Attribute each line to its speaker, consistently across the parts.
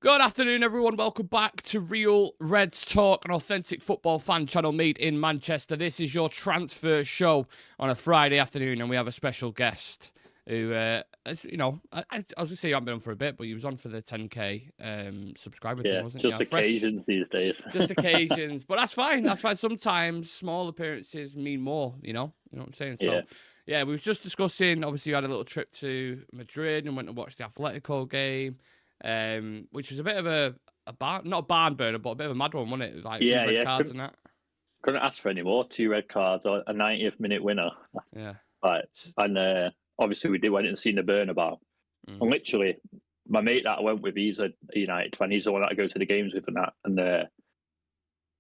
Speaker 1: Good afternoon, everyone. Welcome back to Real Reds Talk, an authentic football fan channel made in Manchester. This is your transfer show on a Friday afternoon, and we have a special guest who, as you know, I was going to say you haven't been on for a bit, but he was on for the 10K subscriber thing, wasn't he?
Speaker 2: Just occasions these days.
Speaker 1: Just occasions, but that's fine. That's fine. Sometimes small appearances mean more, you know what I'm saying? So, yeah, we was just discussing, obviously, you had a little trip to Madrid and went to watch the Atletico game. Which was a bit of a not a barn burner, but a bit of a mad one, wasn't it? Like red cards and that.
Speaker 2: Couldn't ask for any more. 2 red cards, or a 90th minute winner.
Speaker 1: Yeah.
Speaker 2: And obviously we went and seen the Bernabeu. And literally, my mate that I went with, he's a United fan. He's the one that I go to the games with and that. And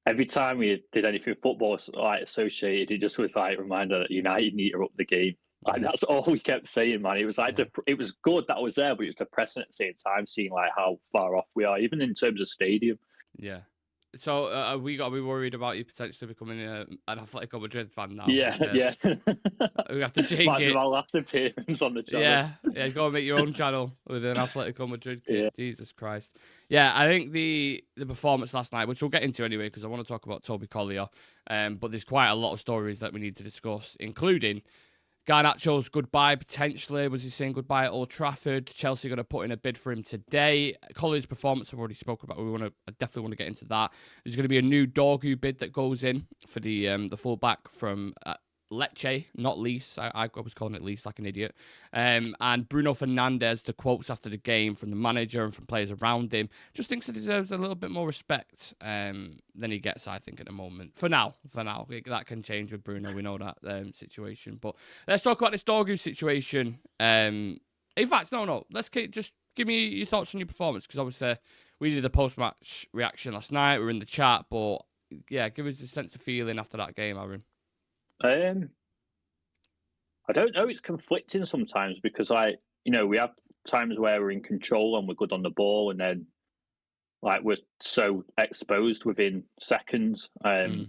Speaker 2: every time we did anything football like associated, it just was like a reminder that United need to up the game. Like that's all we kept saying, man. It was like it was good that I was there, but it was depressing at the same time, seeing like how far off we are, even in terms of stadium.
Speaker 1: Yeah. So we got to be worried about you potentially becoming an Atletico Madrid fan now.
Speaker 2: Yeah.
Speaker 1: We have to change it.
Speaker 2: My last appearance on the channel.
Speaker 1: Yeah. Go and make your own channel with an Atletico Madrid kid. Yeah. Jesus Christ. Yeah, I think the performance last night, which we'll get into anyway, because I want to talk about Toby Collyer. But there's quite a lot of stories that we need to discuss, including Garnacho's goodbye, potentially. Was he saying goodbye at Old Trafford? Chelsea going to put in a bid for him today. Collier's performance, I've already spoken about. I definitely want to get into that. There's going to be a new Dorgu bid that goes in for the fullback from Lecce, not Lees. I was calling it Lees like an idiot. And Bruno Fernandes, the quotes after the game from the manager and from players around him, just thinks he deserves a little bit more respect than he gets, I think, at the moment. For now. That can change with Bruno. We know that situation. But let's talk about this Dorgu situation. In fact, no. Just give me your thoughts on your performance, because obviously we did the post-match reaction last night. We were in the chat, but yeah, give us a sense of feeling after that game, Aaron.
Speaker 2: I don't know. It's conflicting sometimes because, we have times where we're in control and we're good on the ball, and then, we're so exposed within seconds. That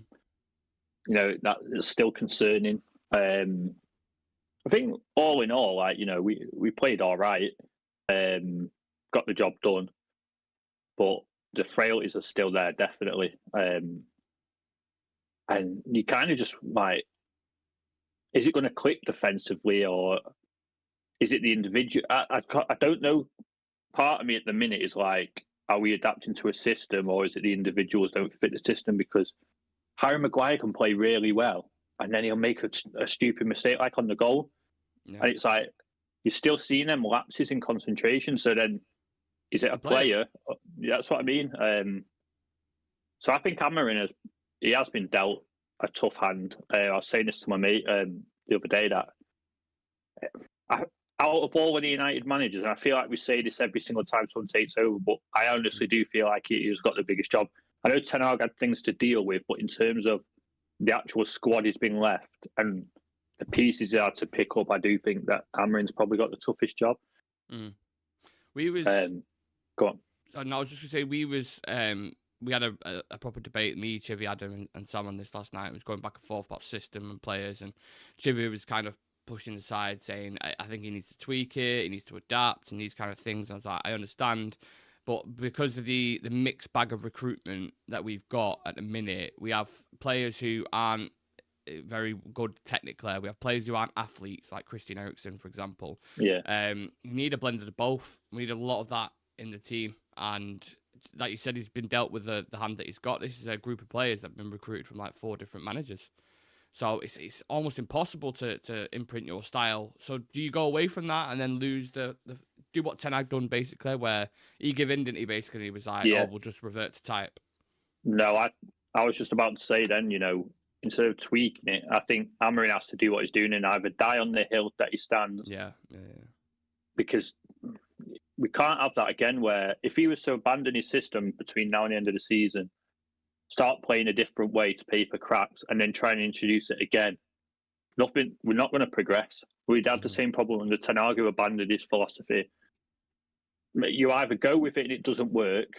Speaker 2: is still concerning. I think all in all, we played all right, got the job done, but the frailties are still there, definitely. And you kind of just is it going to click defensively, or is it the individual? I don't know. Part of me at the minute is like, are we adapting to a system, or is it the individuals don't fit the system? Because Harry Maguire can play really well, and then he'll make a stupid mistake like on the goal. Yeah. And it's like, you're still seeing them lapses in concentration. So then, is it a player? Yeah, that's what I mean. So I think Amorim has been dealt a tough hand. I was saying this to my mate the other day, that out of all of the United managers, and I feel like we say this every single time someone takes over, but I honestly do feel like he's got the biggest job. I know Ten Hag had things to deal with, but in terms of the actual squad he's been left and the pieces he had to pick up, I do think that Amorim's probably got the toughest job.
Speaker 1: We was
Speaker 2: go on.
Speaker 1: And I was just going to say, we had a proper debate, me, Chivy, Adam, and Sam on this last night. It was going back and forth about system and players, and Chivy was kind of pushing aside, saying, I think he needs to tweak it, he needs to adapt, and these kind of things. And I was like, I understand, but because of the mixed bag of recruitment that we've got at the minute, we have players who aren't very good technically. We have players who aren't athletes, like Christian Eriksen, for example.
Speaker 2: Yeah.
Speaker 1: You need a blend of both. We need a lot of that in the team, and like you said, he's been dealt with the hand that he's got. This is a group of players that have been recruited from 4 different managers. So it's almost impossible to imprint your style. So do you go away from that and then lose do what Ten Hag done, basically, where he gave in, didn't he, basically? He was like, we'll just revert to type.
Speaker 2: No, I was just about to say then, instead of tweaking it, I think Amorim has to do what he's doing and either die on the hill that he stands.
Speaker 1: Yeah.
Speaker 2: Because we can't have that again, where if he was to abandon his system between now and the end of the season, start playing a different way to paper cracks, and then try and introduce it again, we're not going to progress. We'd have the same problem when the Ten Hag abandoned his philosophy. You either go with it and it doesn't work,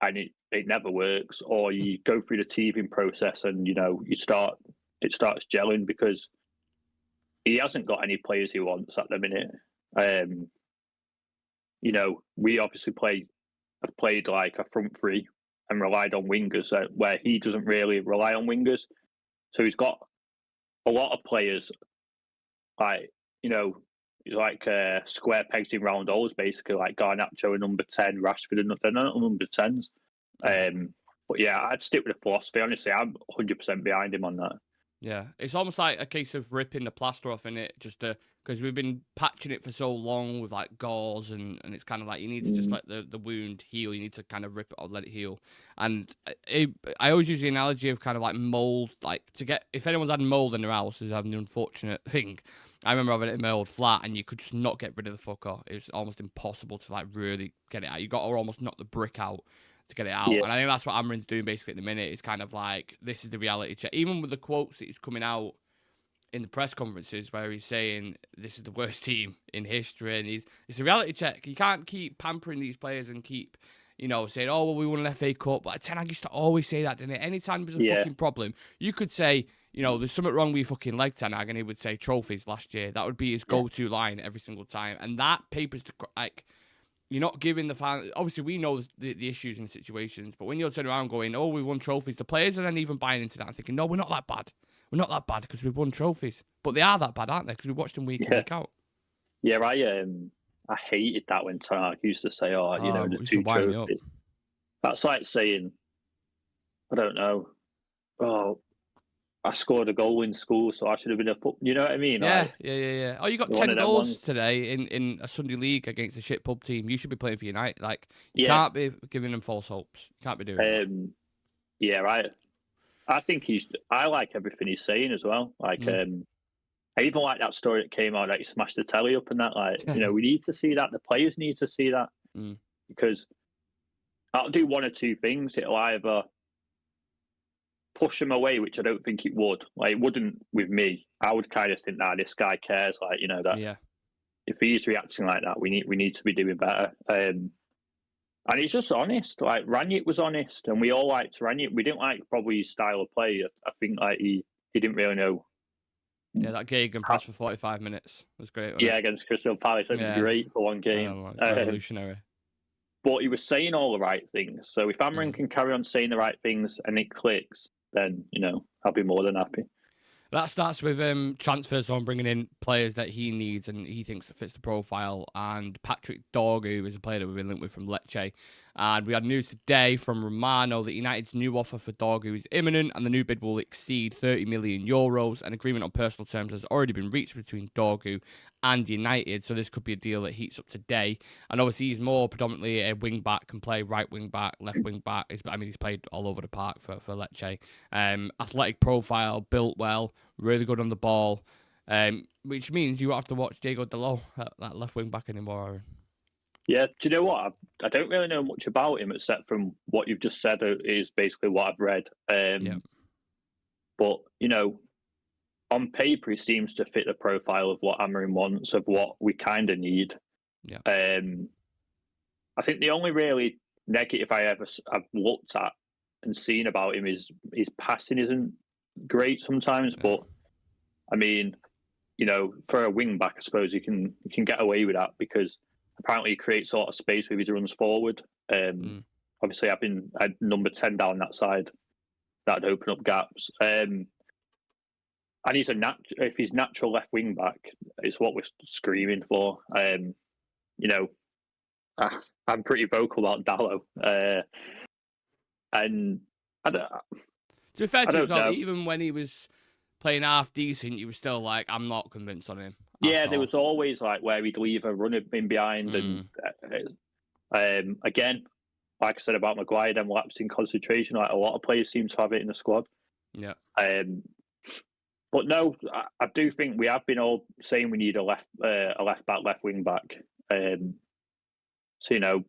Speaker 2: and it never works, or you go through the teething process and it starts gelling, because he hasn't got any players he wants at the minute. We obviously play have played like a front three and relied on wingers, where he doesn't really rely on wingers. So he's got a lot of players, like, you know, he's like square pegs in round holes, basically, like Garnacho a number 10, Rashford, they're not number 10s. But yeah, I'd stick with the philosophy. Honestly, I'm 100% behind him on that.
Speaker 1: Yeah, it's almost like a case of ripping the plaster off, innit? Just because we've been patching it for so long with like gauze, and it's kind of like you need to just let the wound heal. You need to kind of rip it or let it heal. And I always use the analogy of kind of like mold, like if anyone's had mold in their house, is having an unfortunate thing. I remember having it in my old flat, and you could just not get rid of the fucker. It was almost impossible to like really get it out. You got to almost knock the brick out to get it out.
Speaker 2: Yeah.
Speaker 1: And I think that's what Amorim's doing basically at the minute. It's kind of like, this is the reality check. Even with the quotes that he's coming out in the press conferences where he's saying this is the worst team in history, and it's a reality check. You can't keep pampering these players and keep, you know, saying, oh, well, we won an FA Cup. But Ten Hag used to always say that, didn't it? Anytime there's a fucking problem, you could say, you know, there's something wrong with your fucking leg, Ten Hag, and he would say trophies last year. That would be his go-to line every single time. And that papers the, like, you're not giving the fans... Obviously, we know the issues and situations, but when you're turning around going, oh, we won trophies, the players are then even buying into that and thinking, no, we're not that bad. We're not that bad because we've won trophies. But they are that bad, aren't they? Because we watched them week in, week out.
Speaker 2: Yeah, I hated that when Ten Hag used to say, you know, the 2 trophies. That's like saying, I don't know, oh, I scored a goal in school, so I should have been you know what I mean?
Speaker 1: Yeah,
Speaker 2: like,
Speaker 1: yeah. Oh, you got 10 goals today in a Sunday league against a shit pub team. You should be playing for United. Like, you can't be giving them false hopes. You can't be doing that.
Speaker 2: Yeah, right. I think I like everything he's saying as well. Like, I even like that story that came out that he smashed the telly up and that. Like, you know, we need to see that. The players need to see that because that'll do one or two things. It'll either push them away, which I don't think it would. Like, it wouldn't with me. I would kind of think, this guy cares. Like, you know, that if he's reacting like that, we need to be doing better. And he's just honest. Like, Ranić was honest, and we all liked Ranić. We didn't like probably his style of play. I think like he didn't really know.
Speaker 1: Yeah, that Gagan pass for 45 minutes was great.
Speaker 2: Against Crystal Palace, it was great for one game.
Speaker 1: Revolutionary.
Speaker 2: But he was saying all the right things. So if Amorim can carry on saying the right things and it clicks, then, you know, I'll be more than happy.
Speaker 1: That starts with transfers on bringing in players that he needs and he thinks that fits the profile. And Patrick Dorgu is a player that we've been linked with from Lecce. And we had news today from Romano that United's new offer for Dorgu is imminent and the new bid will exceed €30 million. An agreement on personal terms has already been reached between Dorgu and United, so this could be a deal that heats up today. And obviously he's more predominantly a wing-back, can play right wing-back, left wing-back. He's played all over the park for Lecce. Athletic profile, built well, really good on the ball, which means you won't have to watch Diego Dalot, that left wing-back anymore, Aaron.
Speaker 2: Yeah, do you know what? I don't really know much about him except from what you've just said is basically what I've read. But, you know, on paper, he seems to fit the profile of what Amorim wants, of what we kind of need.
Speaker 1: Yeah.
Speaker 2: I think the only really negative I've looked at and seen about him is his passing isn't great sometimes. But, I mean, you know, for a wing-back, I suppose you can get away with that because apparently he creates a lot of space with his runs forward. Obviously, having a number 10 down that side, that'd open up gaps. And he's if he's natural left wing back, it's what we're screaming for. You know, I'm pretty vocal about Dalot. And I don't.
Speaker 1: To be fair to himself, even when he was playing half decent, you were still like, I'm not convinced on him.
Speaker 2: Yeah, there was always like where he'd leave a runner in behind, and again, like I said about Maguire, then lapsed in concentration. Like a lot of players seem to have it in the squad.
Speaker 1: Yeah.
Speaker 2: But no, I do think we have been all saying we need a left back, left wing back. So you know,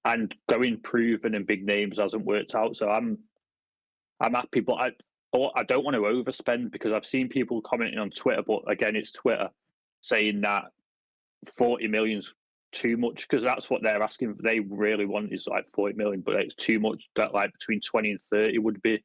Speaker 2: and going proven and big names hasn't worked out. So I'm happy, but I don't want to overspend because I've seen people commenting on Twitter. But again, it's Twitter saying that 40 million's too much because that's what they're asking. They really want is like 40 million, but it's too much. That like between 20 and 30 would be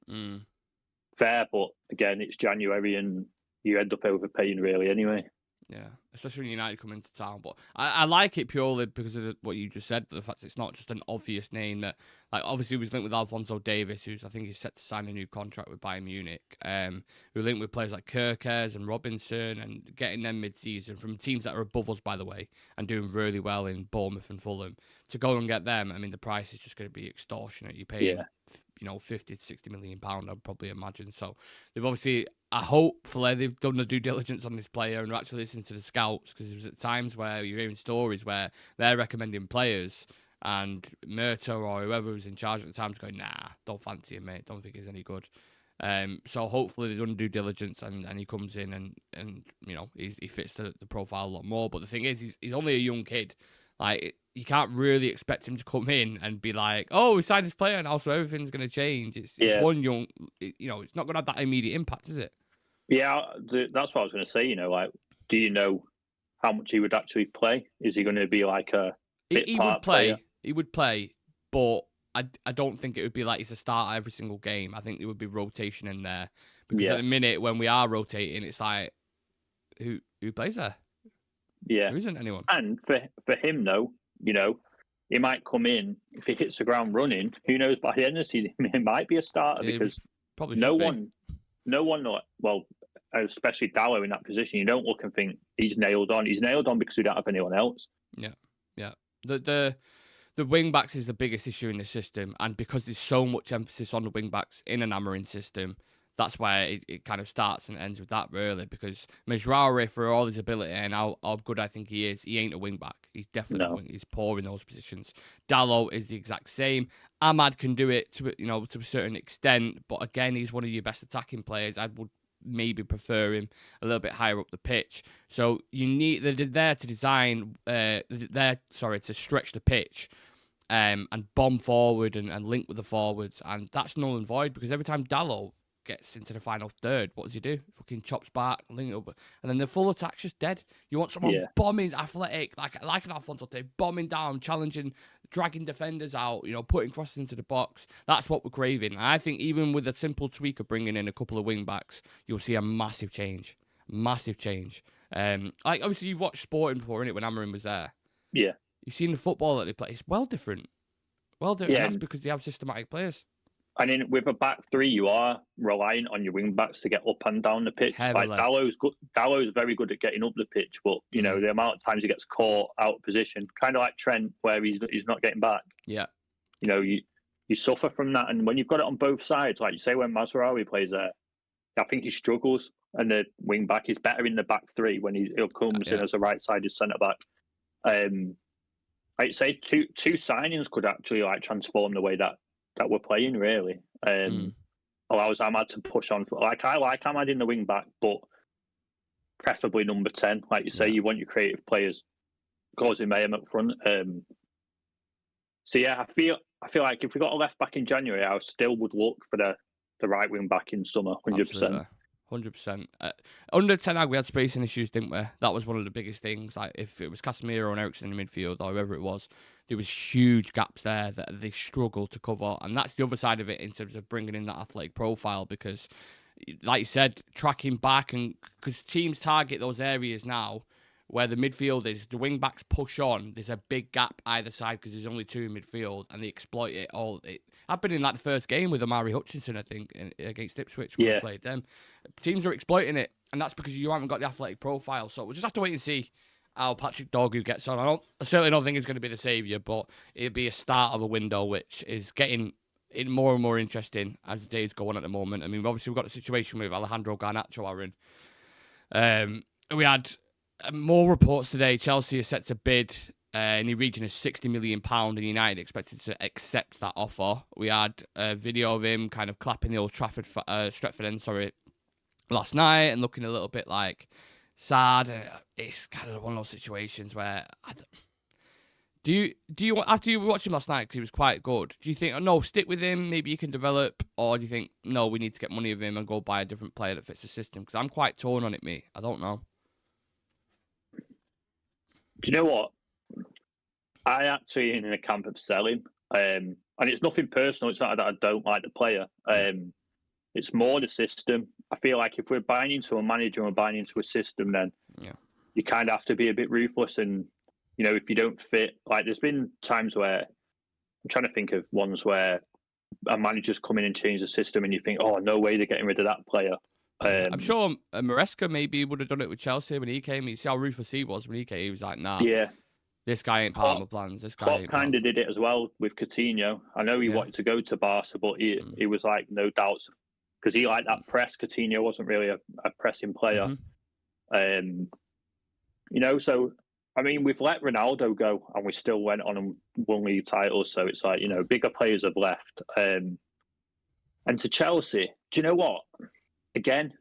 Speaker 2: fair. But again, it's January and you end up overpaying really anyway.
Speaker 1: Yeah, especially when United come into town. But I like it purely because of what you just said, the fact it's not just an obvious name that, like, obviously was linked with Alphonso Davies, who's, I think, he's set to sign a new contract with Bayern Munich. We're linked with players like Kerkez and Robinson, and getting them mid-season from teams that are above us, by the way, and doing really well in Bournemouth and Fulham. To go and get them, I mean, the price is just going to be extortionate. You pay, 50 to 60 million pound, I'd probably imagine. So they've obviously, hopefully, they've done the due diligence on this player and are actually listening to the scouts, because there was at times where you're hearing stories where they're recommending players and Murta or whoever was in charge at the time is going, nah, don't fancy him, mate. Don't think he's any good. So hopefully they've done due diligence and he comes in and he fits the profile a lot more. But the thing is, he's only a young kid. Like, you can't really expect him to come in and be like, oh, we signed this player and also everything's going to change. It's one young, it's not going to have that immediate impact, is it?
Speaker 2: Yeah, that's what I was going to say. Like, do you know how much he would actually play? Is he going to be like a bit
Speaker 1: he
Speaker 2: part
Speaker 1: would play.
Speaker 2: player?
Speaker 1: He would play, but I don't think it would be like he's a starter every single game. I think there would be rotation in there, because at the minute when we are rotating, it's like, who plays there?
Speaker 2: Yeah,
Speaker 1: there isn't anyone.
Speaker 2: And for him though, he might come in, if he hits the ground running. Who knows? By the end of the season, he might be a starter, because
Speaker 1: probably
Speaker 2: no one, well, especially Dallo in that position, you don't look and think he's nailed on. He's nailed on because we don't have anyone else.
Speaker 1: Yeah. The wing backs is the biggest issue in the system, and because there's so much emphasis on the wing backs in an Amorim system, that's why it kind of starts and ends with that, really. Because Mejraoui, for all his ability and how good I think he is, he ain't a wing back. He's definitely he's poor in those positions. Dallo is the exact same. Ahmad can do it to a certain extent, but again, he's one of your best attacking players. I would maybe prefer him a little bit higher up the pitch. So they're there to design, to stretch the pitch. And bomb forward and link with the forwards, and that's null and void, because every time Dallo gets into the final third, what does he do? Fucking chops back, link up, and then the full attack's just dead. You want someone bombing, athletic, like an Alphonso Davies, bombing down, challenging, dragging defenders out, putting crosses into the box. That's what we're craving. And I think even with a simple tweak of bringing in a couple of wing backs, you'll see a massive change. Like, obviously you've watched Sporting before, innit, when Amorim was there.
Speaker 2: Yeah.
Speaker 1: You've seen the football that they play. It's well different. Yeah. That's because they have systematic players.
Speaker 2: And in with a back three, you are relying on your wing backs to get up and down the pitch.
Speaker 1: Heavily.
Speaker 2: Like Dallo's very good at getting up the pitch, but the amount of times he gets caught out of position, kind of like Trent, where he's not getting back.
Speaker 1: Yeah.
Speaker 2: You suffer from that, and when you've got it on both sides, like you say, when Mazraoui plays there, I think he struggles, and the wing back is better in the back three when he comes in as a right-sided centre back. I'd say two signings could actually like transform the way that we're playing, really. Allows Ahmad to push on. Like, I like Ahmad in the wing back, but preferably number 10. Like you say, you want your creative players causing mayhem up front. So yeah, I feel like if we got a left back in January, I still would look for the right wing back in summer, 100%.
Speaker 1: 100%. Under Ten Hag, we had spacing issues, didn't we? That was one of the biggest things. Like, if it was Casemiro and Eriksen in the midfield, or whoever it was, there was huge gaps there that they struggled to cover. And that's the other side of it in terms of bringing in that athletic profile, because, like you said, tracking back, and because teams target those areas now where the midfield is, the wing backs push on, there's a big gap either side because there's only two in midfield, and they exploit it all. I've been in like the first game with Amari Hutchinson, I think, against Ipswich when we played them. Teams are exploiting it, and that's because you haven't got the athletic profile. So we'll just have to wait and see how Patrick Dorgu gets on. I certainly don't think he's going to be the saviour, but it'll be a start of a window which is getting it more and more interesting as the days go on at the moment. I mean, obviously we've got a situation with Alejandro Garnacho, Aaron. We had more reports today. Chelsea are set to bid in the region of £60 million, and United expected to accept that offer. We had a video of him kind of clapping the Old Stretford end, last night, and looking a little bit like sad. It's kind of one of those situations where do you after you watched him last night, because he was quite good, do you think, oh, no, stick with him, maybe you can develop, or do you think, no, we need to get money of him and go buy a different player that fits the system? Because I'm quite torn on it, mate. I don't know.
Speaker 2: Do you know what? I actually in the camp of selling, and it's nothing personal. It's not that I don't like the player. It's more the system. I feel like if we're buying into a manager and we're buying into a system, then you kind of have to be a bit ruthless. And, you know, if you don't fit, like there's been times where I'm trying to think of ones where a manager's come in and changed the system and you think, oh, no way they're getting rid of that player.
Speaker 1: I'm sure Maresca maybe would have done it with Chelsea when he came. You see how ruthless he was when he came. He was like, nah, this guy ain't part of my plans. This guy ain't
Speaker 2: kind of did it as well with Coutinho. I know he wanted to go to Barca, but he was like, no doubts, because he liked that press. Coutinho wasn't really a pressing player. You know, so, I mean, we've let Ronaldo go and we still went on and won league titles. So it's like, you know, bigger players have left. And to Chelsea, do you know what? Again,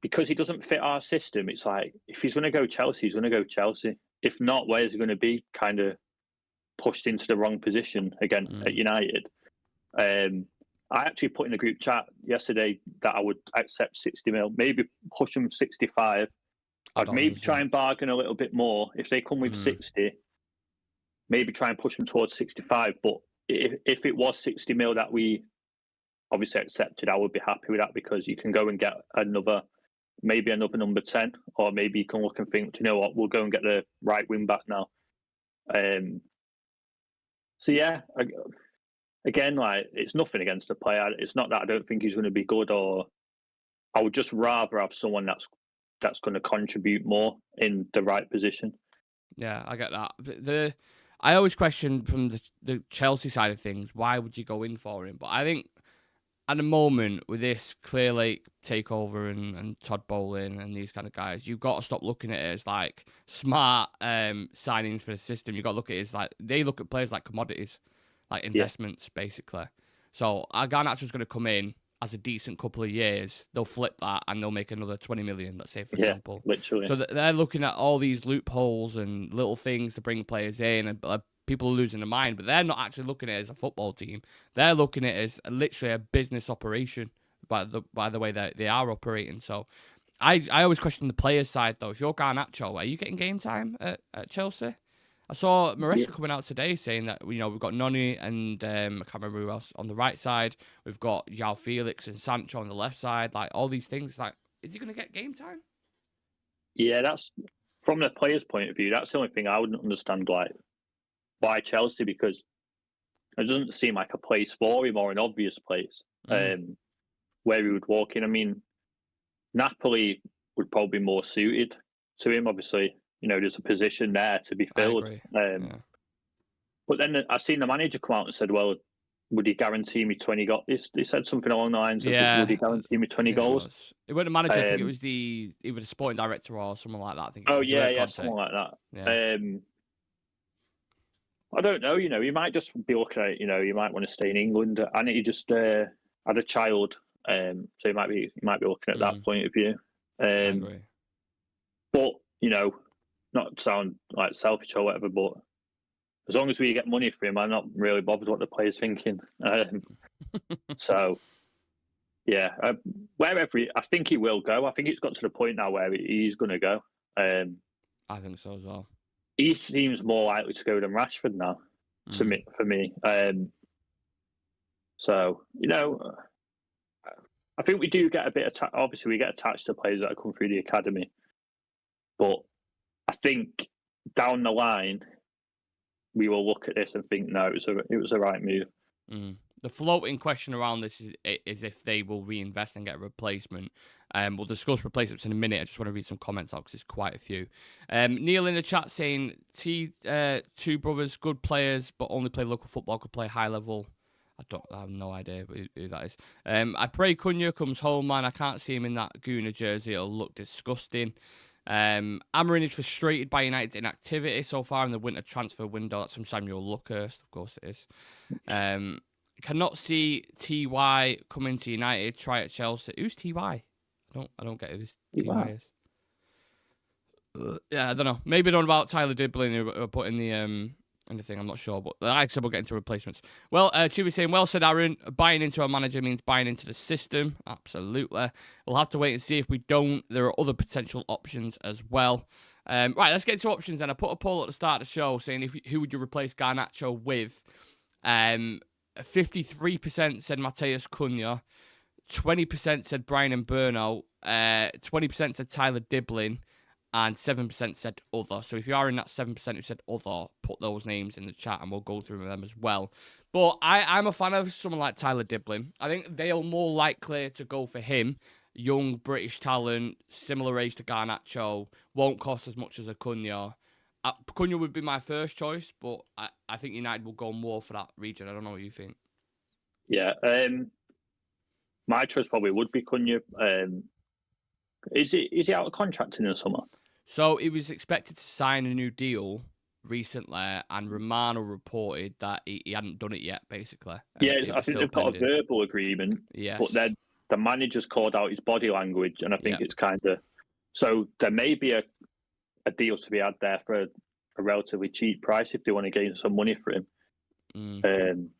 Speaker 2: because he doesn't fit our system, it's like, if he's going to go Chelsea, he's going to go Chelsea. If not, where's he going to be? Kind of pushed into the wrong position again at United. I actually put in the group chat yesterday that I would accept 60 mil, maybe push him 65. I'd maybe try and bargain a little bit more. If they come with 60, maybe try and push them towards 65. But if it was 60 mil that we obviously accepted, I would be happy with that, because you can go and get maybe another number 10, or maybe you can look and think, do you know what, we'll go and get the right wing back now. So yeah, again, like, it's nothing against the player. It's not that I don't think he's going to be good, or I would just rather have someone that's going to contribute more in the right position.
Speaker 1: Yeah, I get that. I always question from the Chelsea side of things, why would you go in for him? But I think at the moment, with this Clear Lake takeover and Todd Bowling and these kind of guys, you've got to stop looking at it as like smart signings for the system. You've got to look at it as like, they look at players like commodities, like investments, basically. So Garnacho's going to come in as a decent couple of years. They'll flip that and they'll make another 20 million, let's say, for example.
Speaker 2: Literally.
Speaker 1: So they're looking at all these loopholes and little things to bring players in, and people are losing their mind, but they're not actually looking at it as a football team. They're looking at it as literally a business operation by the way that they are operating. So I always question the players' side, though. If you're Garnacho, are you getting game time at Chelsea? I saw Maresca coming out today saying that, you know, we've got Noni and I can't remember who else on the right side. We've got João Felix and Sancho on the left side. Like, all these things. Like, is he going to get game time?
Speaker 2: Yeah, that's, from the player's point of view, that's the only thing I wouldn't understand, like, why Chelsea, because it doesn't seem like a place for him, or an obvious place where he would walk in. I mean, Napoli would probably be more suited to him, obviously. You know, there's a position there to be filled. But then I seen the manager come out and said, well, would he guarantee me 20 goals? He said something along the lines of, would he guarantee me 20 goals?
Speaker 1: It wasn't the manager, I think it was either the sporting director or someone like that. I think.
Speaker 2: Someone like that. Yeah. I don't know, you know, he might just be looking at it, you know, he might want to stay in England. And he just had a child, so he might be looking at that point of view. But, you know, not to sound like selfish or whatever, but as long as we get money for him, I'm not really bothered what the player's thinking. So, yeah, wherever I think he will go. I think it's got to the point now where he's going to go.
Speaker 1: I think so as well.
Speaker 2: He seems more likely to go than Rashford now, for me. So, you know, I think we do get a bit obviously we get attached to players that have come through the academy, but I think down the line we will look at this and think, no, it was the right move.
Speaker 1: The floating question around this is if they will reinvest and get a replacement. We'll discuss replacements in a minute. I just want to read some comments out because there's quite a few. Neil in the chat saying, two brothers, good players, but only play local football, could play high level. I have no idea who that is. I pray Cunha comes home, man. I can't see him in that Guna jersey. It'll look disgusting. Amorim is frustrated by United's inactivity so far in the winter transfer window. That's from Samuel Luckhurst. Of course it is. Cannot see TY coming to United. Try at Chelsea. Who's TY? I don't get who this TY is. Yeah, I don't know. Maybe don't know about Tyler Diblin who put in the thing. I'm not sure, but like I said, we'll get into replacements. Well, Chewy's saying, well said, Aaron. Buying into a manager means buying into the system. Absolutely. We'll have to wait and see. If we don't, there are other potential options as well. Right, let's get to options. And I put a poll at the start of the show saying who would you replace Garnacho with? 53% said Matheus Cunha. 20% said Brian and Bruno. 20% said Tyler Diblin. and 7% said other. So if you are in that 7% who said other, put those names in the chat and we'll go through them as well. But I'm a fan of someone like Tyler Diblin. I think they're more likely to go for him. Young British talent, similar age to Garnacho, won't cost as much as Acuna. Acuna would be my first choice, but I think United will go more for that region. I don't know what you think.
Speaker 2: Yeah, my choice probably would be Acuna. Is he out of contract in the summer?
Speaker 1: So he was expected to sign a new deal recently, and Romano reported that he hadn't done it yet, basically.
Speaker 2: Yeah, I think they've got a verbal agreement.
Speaker 1: Yes.
Speaker 2: But then the manager's called out his body language, and I think it's kind of... So there may be a deal to be had there for a relatively cheap price if they want to gain some money for him.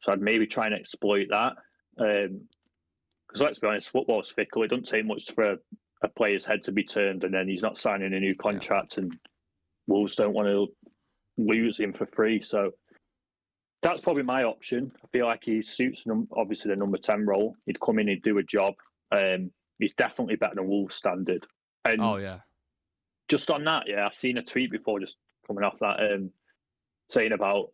Speaker 2: So I'd maybe try and exploit that. Because let's be honest, football's fickle. It doesn't take much for a player's head to be turned, and then he's not signing a new contract, and Wolves don't want to lose him for free. So that's probably my option. I feel like he suits, obviously, the number 10 role. He'd come in, he'd do a job. He's definitely better than Wolves standard. And just on that, I've seen a tweet before, just coming off that, saying about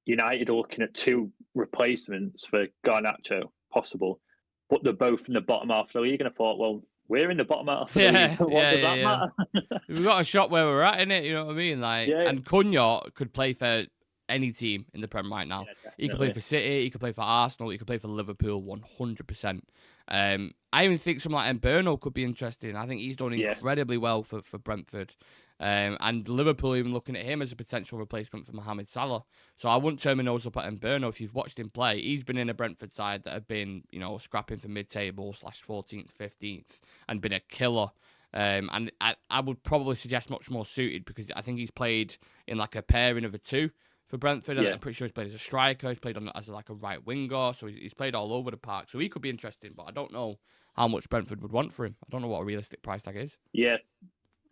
Speaker 2: United are looking at 2 replacements for Garnacho, possible, but they're both in the bottom half of the league. And I thought, well, we're in the bottom half of the league. What does that matter?
Speaker 1: We've got a shot where we're at, innit? You know what I mean? And Cunha could play for any team in the Prem right now. He could play for City, he could play for Arsenal, he could play for Liverpool 100%. I even think someone like Mberno could be interesting. I think he's done incredibly well for Brentford. And Liverpool even looking at him as a potential replacement for Mohamed Salah. So I wouldn't turn my nose up at Mberno if you've watched him play. He's been in a Brentford side that have been, scrapping for mid-table / 14th, 15th, and been a killer. And I would probably suggest much more suited, because I think he's played in like a pairing of a 2 for Brentford. I'm pretty sure he's played as a striker. He's played as a right winger. So he's played all over the park. So he could be interesting, but I don't know how much Brentford would want for him. I don't know what a realistic price tag is.
Speaker 2: Yeah.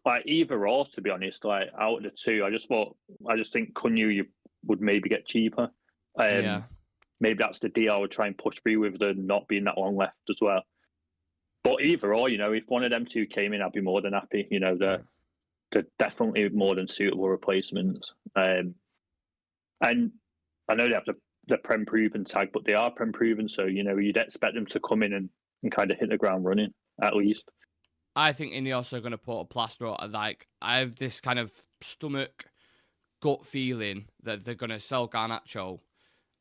Speaker 2: Like either or, to be honest, like out of the 2, I just think Cunha you would maybe get cheaper. Maybe that's the deal I would try and push through with the not being that long left as well. But either or, if one of them 2 came in, I'd be more than happy. They're definitely more than suitable replacements. And I know they have the Prem proven tag, but they are Prem proven, so you'd expect them to come in and kind of hit the ground running at least.
Speaker 1: I think Ineos are going to put a plaster on. Like, I have this kind of gut feeling that they're going to sell Garnacho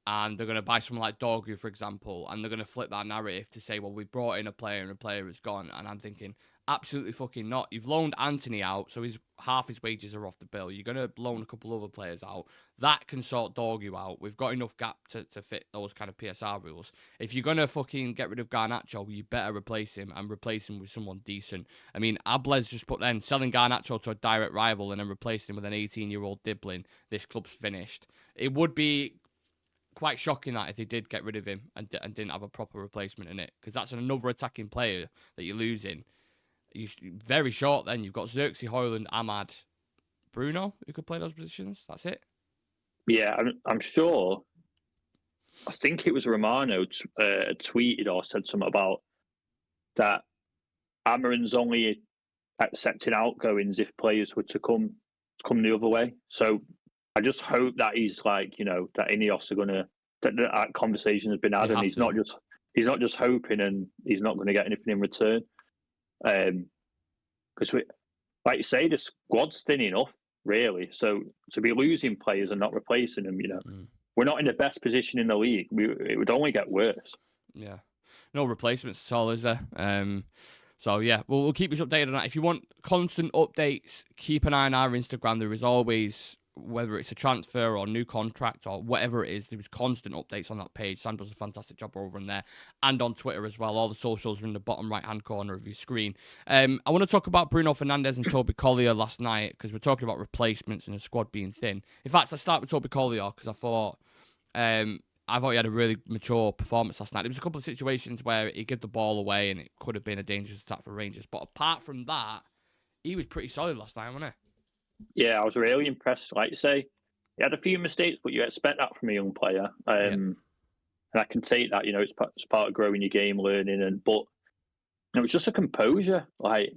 Speaker 1: and they're going to buy someone like Dorgu, for example, and they're going to flip that narrative to say, well, we brought in a player and a player has gone. And I'm thinking, absolutely fucking not. You've loaned Anthony out, so half his wages are off the bill. You're going to loan a couple other players out. That can sort Dorgu out. We've got enough gap to fit those kind of PSR rules. If you're going to fucking get rid of Garnacho, you better replace him and replace him with someone decent. I mean, Ablez just put then selling Garnacho to a direct rival and then replacing him with an 18-year-old Diblin. This club's finished. It would be quite shocking that if they did get rid of him and didn't have a proper replacement in it, because that's another attacking player that you're losing. Very short then. You've got Xerxes, Højlund, Ahmad, Bruno, who could play those positions. That's it.
Speaker 2: Yeah, I'm sure. I think it was Romano tweeted or said something about that Amorim's only accepting outgoings if players were to come the other way. So I just hope that he's like, that Ineos are gonna that conversation has been had, and he's not just hoping and he's not going to get anything in return. Because like you say, the squad's thin enough, really. So to be losing players and not replacing them, we're not in the best position in the league. It would only get worse.
Speaker 1: Yeah, no replacements at all, is there? So yeah, we'll keep you updated on that. If you want constant updates, keep an eye on our Instagram. There is always, whether it's a transfer or new contract or whatever it is, there's constant updates on that page. Sam does a fantastic job over in there and on Twitter as well. All the socials are in the bottom right-hand corner of your screen. I want to talk about Bruno Fernandes and Toby Collyer last night, because we're talking about replacements and the squad being thin. In fact, let's start with Toby Collyer, because I thought he had a really mature performance last night. There was a couple of situations where he gave the ball away and it could have been a dangerous attack for Rangers. But apart from that, he was pretty solid last night, wasn't he?
Speaker 2: Yeah, I was really impressed. Like you say, he had a few mistakes, but you expect that from a young player. And I can take that, it's part of growing your game, learning. But it was just a composure. Like,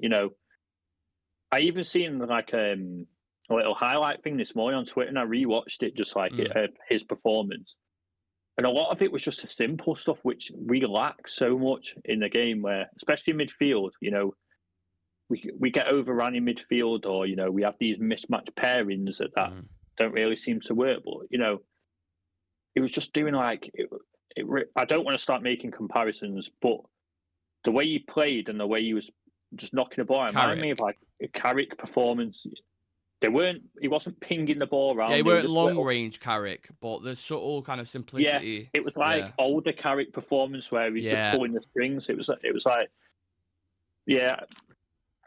Speaker 2: I even seen like a little highlight thing this morning on Twitter, and I rewatched it just like his performance. And a lot of it was just the simple stuff, which we lack so much in the game, where, especially in midfield, we get overrun in midfield, or, we have these mismatched pairings that don't really seem to work. But, it was just doing like, I don't want to start making comparisons, but the way he played and the way he was just knocking the ball reminded me of like a Carrick performance. He wasn't pinging the ball around.
Speaker 1: Yeah, he weren't long-range Carrick, but the subtle kind of simplicity.
Speaker 2: Yeah, it was like older Carrick performance where he's just pulling the strings. It was like,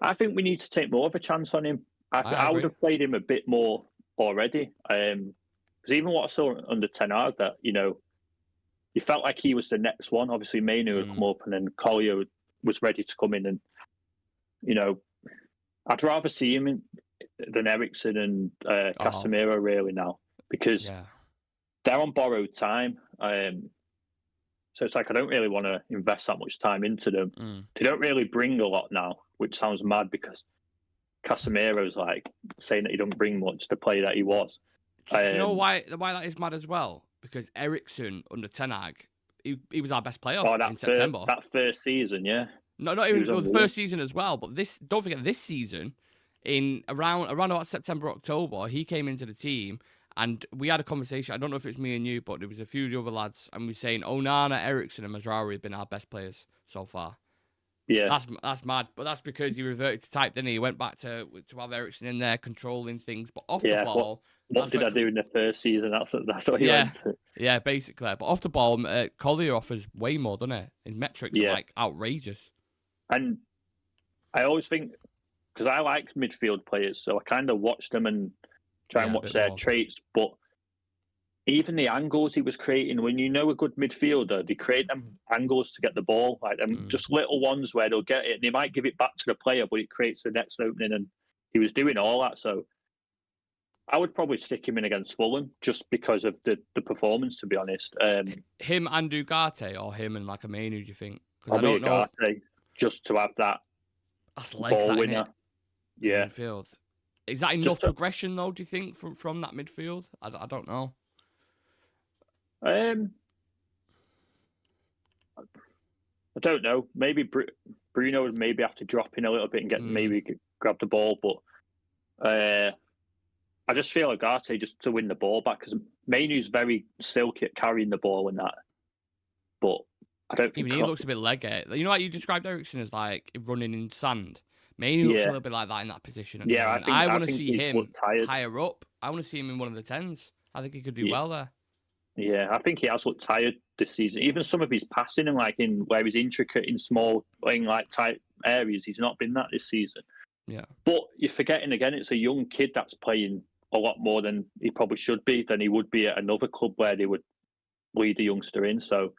Speaker 2: I think we need to take more of a chance on him. I would have played him a bit more already. Because even what I saw under Ten Hag, that, you felt like he was the next one. Obviously, Mainu had come up, and then Collyer was ready to come in. And, I'd rather see him than Eriksen and Casemiro really now, because they're on borrowed time. So it's like I don't really want to invest that much time into them. They don't really bring a lot now, which sounds mad because Casemiro's like saying that he don't bring much, the player that he was.
Speaker 1: Do you know why that is mad as well? Because Eriksen under Ten Hag, he was our best player in September.
Speaker 2: That first season, yeah.
Speaker 1: No, not even the first season as well. But don't forget this season, in around about September, October, he came into the team and we had a conversation. I don't know if it's me and you, but there was a few of the other lads, and we were saying Onana, Eriksen, and Mazraoui have been our best players so far.
Speaker 2: Yeah,
Speaker 1: that's mad, but that's because he reverted to type, didn't he? He went back to have Eriksen in there controlling things, but off the ball.
Speaker 2: What did I do in the first season? That's what he went to.
Speaker 1: Yeah, basically. But off the ball, Collyer offers way more, doesn't it? His metrics are like outrageous.
Speaker 2: And I always think, because I like midfield players, so I kind of watch them and try and watch their traits. But even the angles he was creating, when a good midfielder, they create them angles to get the ball, like them just little ones where they'll get it, and they might give it back to the player, but it creates the next opening, and he was doing all that. So I would probably stick him in against Fulham just because of the performance, to be honest.
Speaker 1: Him and Ugarte, or him and like a Mainu, do you think?
Speaker 2: Probably Ugarte, just to have that ball winner. Yeah.
Speaker 1: Midfield. Is that enough progression, though, do you think, from that midfield? I don't know.
Speaker 2: I don't know. Maybe Bruno would maybe have to drop in a little bit and maybe grab the ball, but I just feel Ugarte just to win the ball back, because Mainu's very silky at carrying the ball and that. But I don't think
Speaker 1: he looks a bit leggy. You know, like you described Eriksen as like running in sand. Mainu looks a little bit like that in that position. I want to see him higher up. I want to see him in one of the 10s. I think he could do well there.
Speaker 2: Yeah, I think he has looked tired this season. Even some of his passing and like in where he's intricate in small, in like tight areas, he's not been that this season.
Speaker 1: Yeah.
Speaker 2: But you're forgetting again, it's a young kid that's playing a lot more than he probably should be, than he would be at another club where they would lead a youngster in. So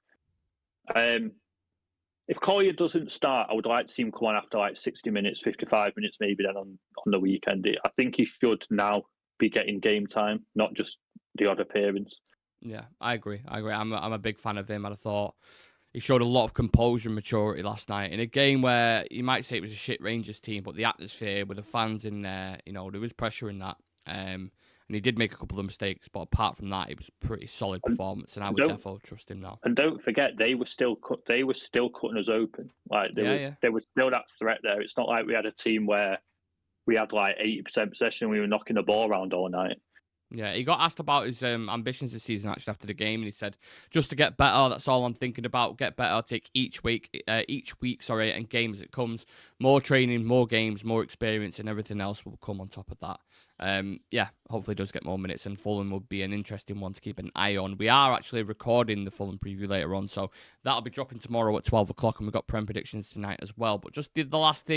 Speaker 2: if Collyer doesn't start, I would like to see him come on after like 60 minutes, 55 minutes maybe then on the weekend. I think he should now be getting game time, not just the odd appearance.
Speaker 1: Yeah, I agree. I'm a big fan of him, and I thought he showed a lot of composure and maturity last night in a game where you might say it was a shit Rangers team, but the atmosphere with the fans in there, there was pressure in that. And he did make a couple of mistakes, but apart from that, it was a pretty solid performance, and I would therefore trust him now.
Speaker 2: And don't forget, they were still cutting us open. Like there was still that threat there. It's not like we had a team where we had like 80% possession and we were knocking the ball around all night.
Speaker 1: Yeah, he got asked about his ambitions this season actually after the game, and he said, "Just to get better. That's all I'm thinking about. Get better. Take each week, and game as it comes. More training, more games, more experience, and everything else will come on top of that." Hopefully he does get more minutes, and Fulham will be an interesting one to keep an eye on. We are actually recording the Fulham preview later on, so that'll be dropping tomorrow at 12 o'clock, and we've got Prem predictions tonight as well. But just did the last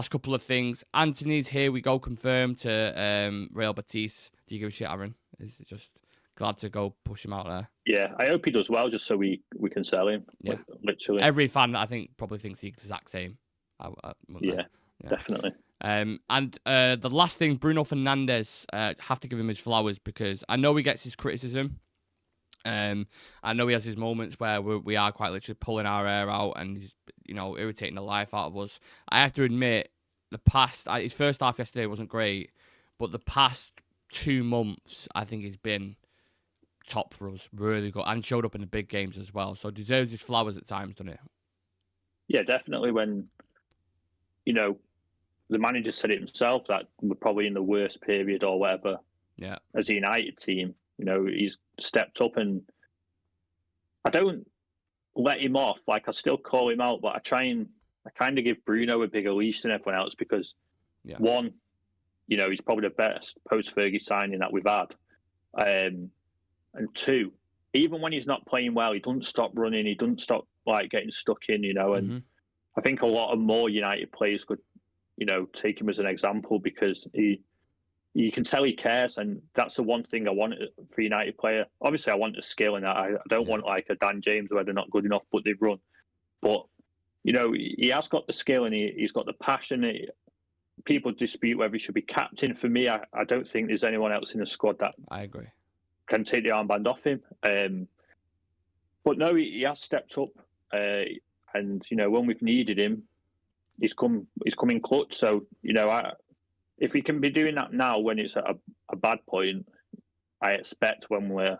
Speaker 1: couple of things. Anthony's here we go, confirmed to Real Betis. Do you give a shit, Aaron? Is it just glad to go push him out there?
Speaker 2: Yeah, I hope he does well, just so we can sell him. Yeah, literally.
Speaker 1: Every fan, I think, probably thinks the exact same.
Speaker 2: Yeah, definitely.
Speaker 1: And the last thing, Bruno Fernandes, have to give him his flowers, because I know he gets his criticism. I know he has his moments where we are quite literally pulling our hair out and he's irritating the life out of us. I have to admit, his first half yesterday wasn't great, but the past 2 months, I think he's been top for us, really good, and showed up in the big games as well. So deserves his flowers at times, doesn't it?
Speaker 2: Yeah, definitely. When, the manager said it himself that we're probably in the worst period or whatever.
Speaker 1: Yeah.
Speaker 2: As a United team, he's stepped up, and I don't let him off. Like, I still call him out, but I kind of give Bruno a bigger leash than everyone else because, one, he's probably the best post-Fergie signing that we've had. And two, even when he's not playing well, he doesn't stop running. He doesn't stop getting stuck in, and I think a lot of more United players could, take him as an example because you can tell he cares, and that's the one thing I want for a United player. Obviously, I want the skill, and I don't want a Dan James where they're not good enough, but they run. But, he has got the skill and he's got the passion. People dispute whether he should be captain. For me, I don't think there's anyone else in the squad that
Speaker 1: I agree
Speaker 2: can take the armband off him. But no, he has stepped up, and when we've needed him, he's come in clutch. So if he can be doing that now when it's at a bad point, I expect when we're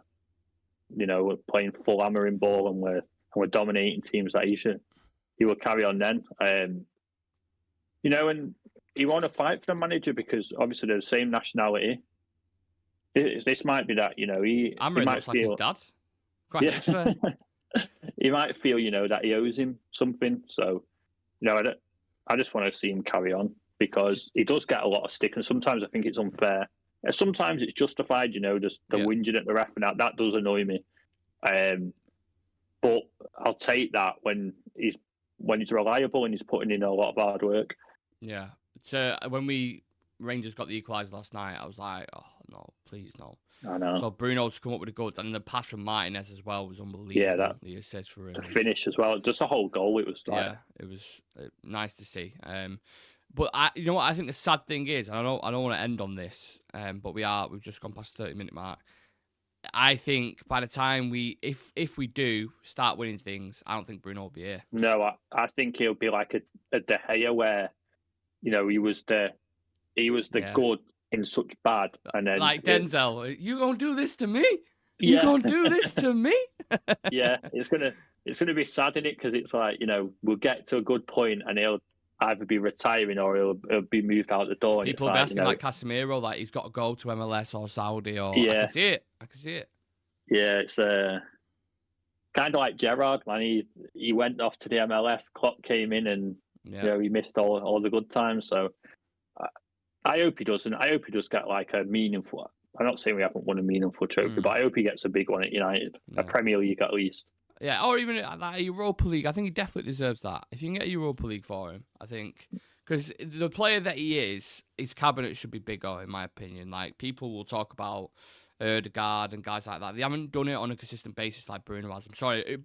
Speaker 2: playing full hammering ball and we're dominating teams that he will carry on then. And he want to fight for the manager because obviously they're the same nationality. This might be that he might
Speaker 1: looks feel like his dad.
Speaker 2: He might feel that he owes him something. So I just want to see him carry on because he does get a lot of stick, and sometimes I think it's unfair. Sometimes it's justified, just the whinging at the ref, and that does annoy me. But I'll take that when he's reliable and he's putting in a lot of hard work.
Speaker 1: Yeah. So when Rangers got the equaliser last night, I was like, oh no, please no.
Speaker 2: I know.
Speaker 1: So Bruno's come up with a goal, and the pass from Martinez as well was unbelievable.
Speaker 2: Yeah,
Speaker 1: the assist for him.
Speaker 2: The finish as well, just the whole goal. It was
Speaker 1: it was nice to see. But you know what? I think the sad thing is, and I don't want to end on this, but we've just gone past the 30-minute mark. I think by the time if we do start winning things, I don't think Bruno will be here.
Speaker 2: No, I think he'll be like a De Gea where, he was the good in such bad, and then
Speaker 1: like Denzel, you gonna do this to me? You gonna do this to me?
Speaker 2: Yeah, it's gonna be sad in it because it's like we'll get to a good point and he'll either be retiring or he'll be moved out the door.
Speaker 1: People will be asking like Casemiro, like he's got to go to MLS or Saudi or I can see it. Yeah,
Speaker 2: it's kind of like Gerrard, man. He went off to the MLS. Klopp came in and he missed all the good times. So I hope he doesn't. I hope he does get like a meaningful. I'm not saying we haven't won a meaningful trophy, but I hope he gets a big one at United, a Premier League at least.
Speaker 1: Yeah, or even a Europa League. I think he definitely deserves that. If you can get a Europa League for him, I think. Because the player that he is, his cabinet should be bigger, in my opinion. Like, people will talk about Ødegaard and guys like that. They haven't done it on a consistent basis like Bruno has. I'm sorry.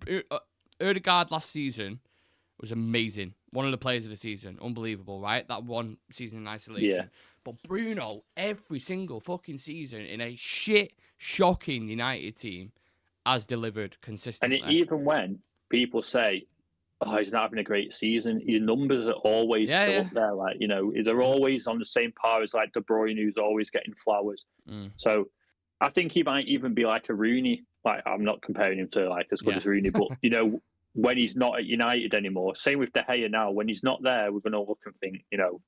Speaker 1: Ødegaard last season was amazing. One of the players of the season. Unbelievable, right? That one season in isolation. Yeah. But Bruno, every single fucking season in a shocking United team, has delivered consistently.
Speaker 2: And even when people say, oh, he's not having a great season, his numbers are always still up there. Like, they're always on the same par as like De Bruyne, who's always getting flowers. So I think he might even be like a Rooney. Like, I'm not comparing him to like as good as Rooney, but when he's not at United anymore, same with De Gea now, when he's not there, we're going to look and think,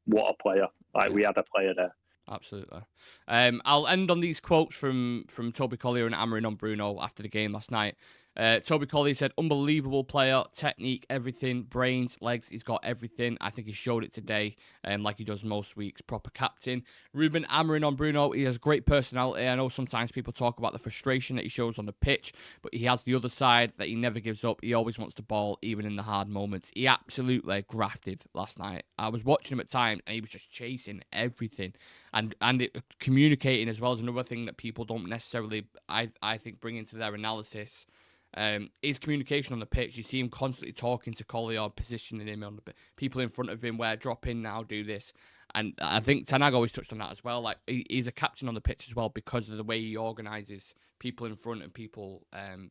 Speaker 2: what a player. Like, we had a player there.
Speaker 1: Absolutely. I'll end on these quotes from Toby Collyer and Amorim on Bruno after the game last night. Toby Collyer said, unbelievable player, technique, everything, brains, legs, he's got everything. I think he showed it today, like he does most weeks, proper captain. Rúben Amorim on Bruno, he has great personality. I know sometimes people talk about the frustration that he shows on the pitch, but he has the other side that he never gives up. He always wants the ball, even in the hard moments. He absolutely grafted last night. I was watching him at times, and he was just chasing everything. And communicating as well is another thing that people don't necessarily, I think, bring into their analysis. His communication on the pitch, you see him constantly talking to Collyer, positioning him on the people in front of him, where drop in now, do this. And I think Ten Hag always touched on that as well. Like, he's a captain on the pitch as well because of the way he organises people in front and people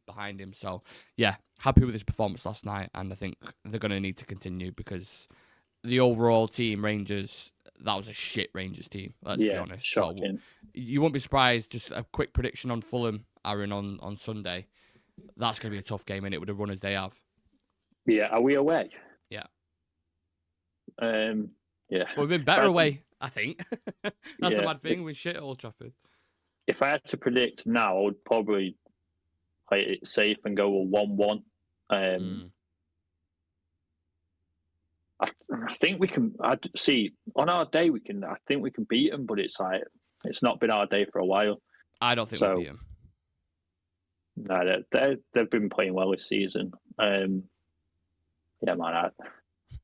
Speaker 1: behind him. So, yeah, happy with his performance last night. And I think they're going to need to continue because the overall team, Rangers, that was a shit Rangers team. Let's be honest.
Speaker 2: Shocking.
Speaker 1: So you won't be surprised. Just a quick prediction on Fulham, Aaron, on Sunday. That's going to be a tough game, and it with the runners they have.
Speaker 2: Yeah, are we away?
Speaker 1: Yeah.
Speaker 2: Yeah.
Speaker 1: But we've been better away, I think. That's the bad thing. We shit at Old Trafford.
Speaker 2: If I had to predict now, I would probably play it safe and go with 1-1. I think we can. See, on our day we can. I think we can beat them, but it's like it's not been our day for a while.
Speaker 1: I don't think we'll beat them.
Speaker 2: No, they've been playing well this season. Yeah, man.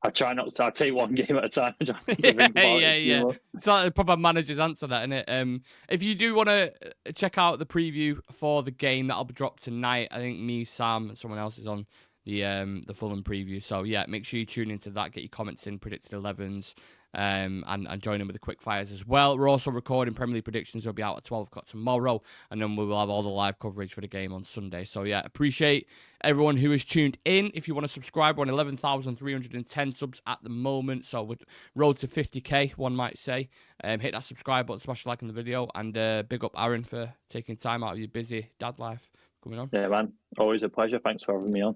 Speaker 2: I try not to. I take one game at a time.
Speaker 1: Yeah. It's like a proper manager's answer, that, isn't it? If you do want to check out the preview for the game that'll be dropped tonight, I think me, Sam, and someone else is on the Fulham preview. So yeah, make sure you tune into that. Get your comments in, predicted 11s, and join in with the quick fires as well. We're also recording Premier League predictions. Will be out at 12 o'clock tomorrow, and then we will have all the live coverage for the game on Sunday. So yeah, appreciate everyone who has tuned in. If you want to subscribe, we're on 11,310 subs at the moment, so we're road to 50k, one might say. Hit that subscribe button, smash the like on the video, and big up Aaron for taking time out of your busy dad life coming on.
Speaker 2: Yeah, man, always a pleasure. Thanks for having me on.